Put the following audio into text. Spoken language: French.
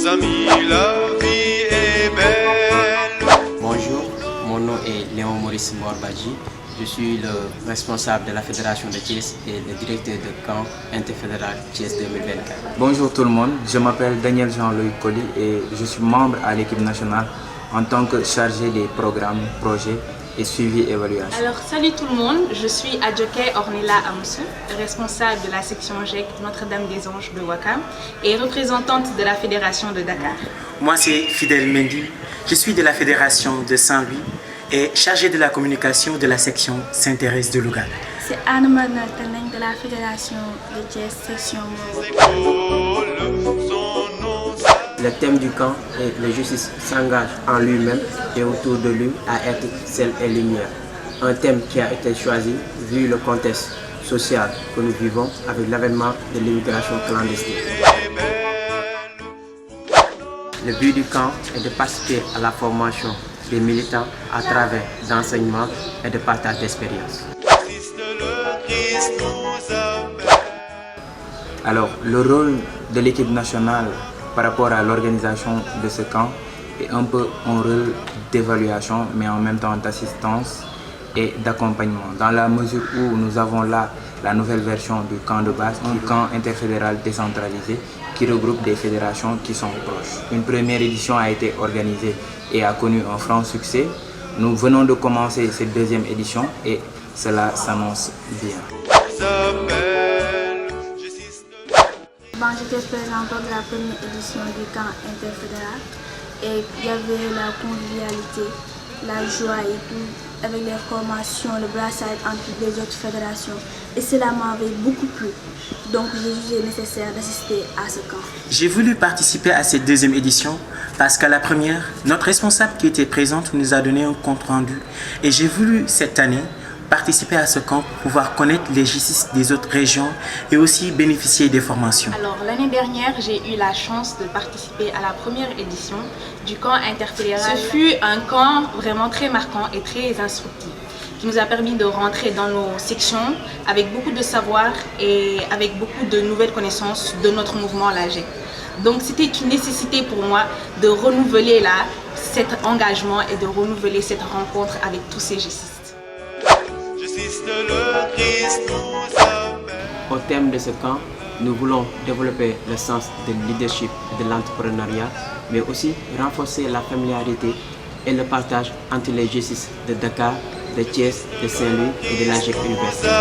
amis, la vie est belle. Bonjour, mon nom est Léon Maurice Morbadji. Je suis le responsable de la Fédération de Thiès et le directeur de camp interfédéral Thiès 2024. Bonjour tout le monde, je m'appelle Daniel Jean-Louis Colli et je suis membre à l'équipe nationale en tant que chargé des programmes, projets et suivi évaluation. Alors salut tout le monde, je suis Adjoke Ornella Amoussou, responsable de la section GEC Notre-Dame-des-Anges de Ouakam et représentante de la Fédération de Dakar. Moi c'est Fidel Mendy, je suis de la Fédération de Saint-Louis et chargé de la communication de la section Saint-Thérèse de Louga. C'est Anne-Marie Teneng de la Fédération de Thiès section Le thème du camp est « La justice s'engage en lui-même et autour de lui à être sel et lumière ». Un thème qui a été choisi vu le contexte social que nous vivons avec l'avènement de l'immigration clandestine. Le but du camp est de participer à la formation des militants à travers d'enseignements et de partage d'expériences. Alors, le rôle de l'équipe nationale par rapport à l'organisation de ce camp est un peu un rôle d'évaluation, mais en même temps d'assistance et d'accompagnement. Dans la mesure où nous avons là la nouvelle version du camp de base, un camp interfédéral décentralisé qui regroupe des fédérations qui sont proches. Une première édition a été organisée et a connu un franc succès. Nous venons de commencer cette deuxième édition et cela s'annonce bien. J'étais présente lors de la première édition du camp interfédéral et il y avait la convivialité, la joie et tout, avec les formations, le brassage entre les autres fédérations. Et cela m'avait beaucoup plu. Donc j'ai jugé nécessaire d'assister à ce camp. J'ai voulu participer à cette deuxième édition parce qu'à la première, notre responsable qui était présente nous a donné un compte rendu. Et j'ai voulu cette année participer à ce camp pour pouvoir connaître les justices des autres régions et aussi bénéficier des formations. Alors l'année dernière, j'ai eu la chance de participer à la première édition du camp interfédéral. Ce fut un camp vraiment très marquant et très instructif qui nous a permis de rentrer dans nos sections avec beaucoup de savoir et avec beaucoup de nouvelles connaissances de notre mouvement, la GEC. Donc c'était une nécessité pour moi de renouveler cet engagement et de renouveler cette rencontre avec tous ces gestistes. Au thème de ce camp, nous voulons développer le sens de leadership et de l'entrepreneuriat, mais aussi renforcer la familiarité et le partage entre les justices de Dakar, de Thiès, de Saint-Louis et de la GEC universitaire.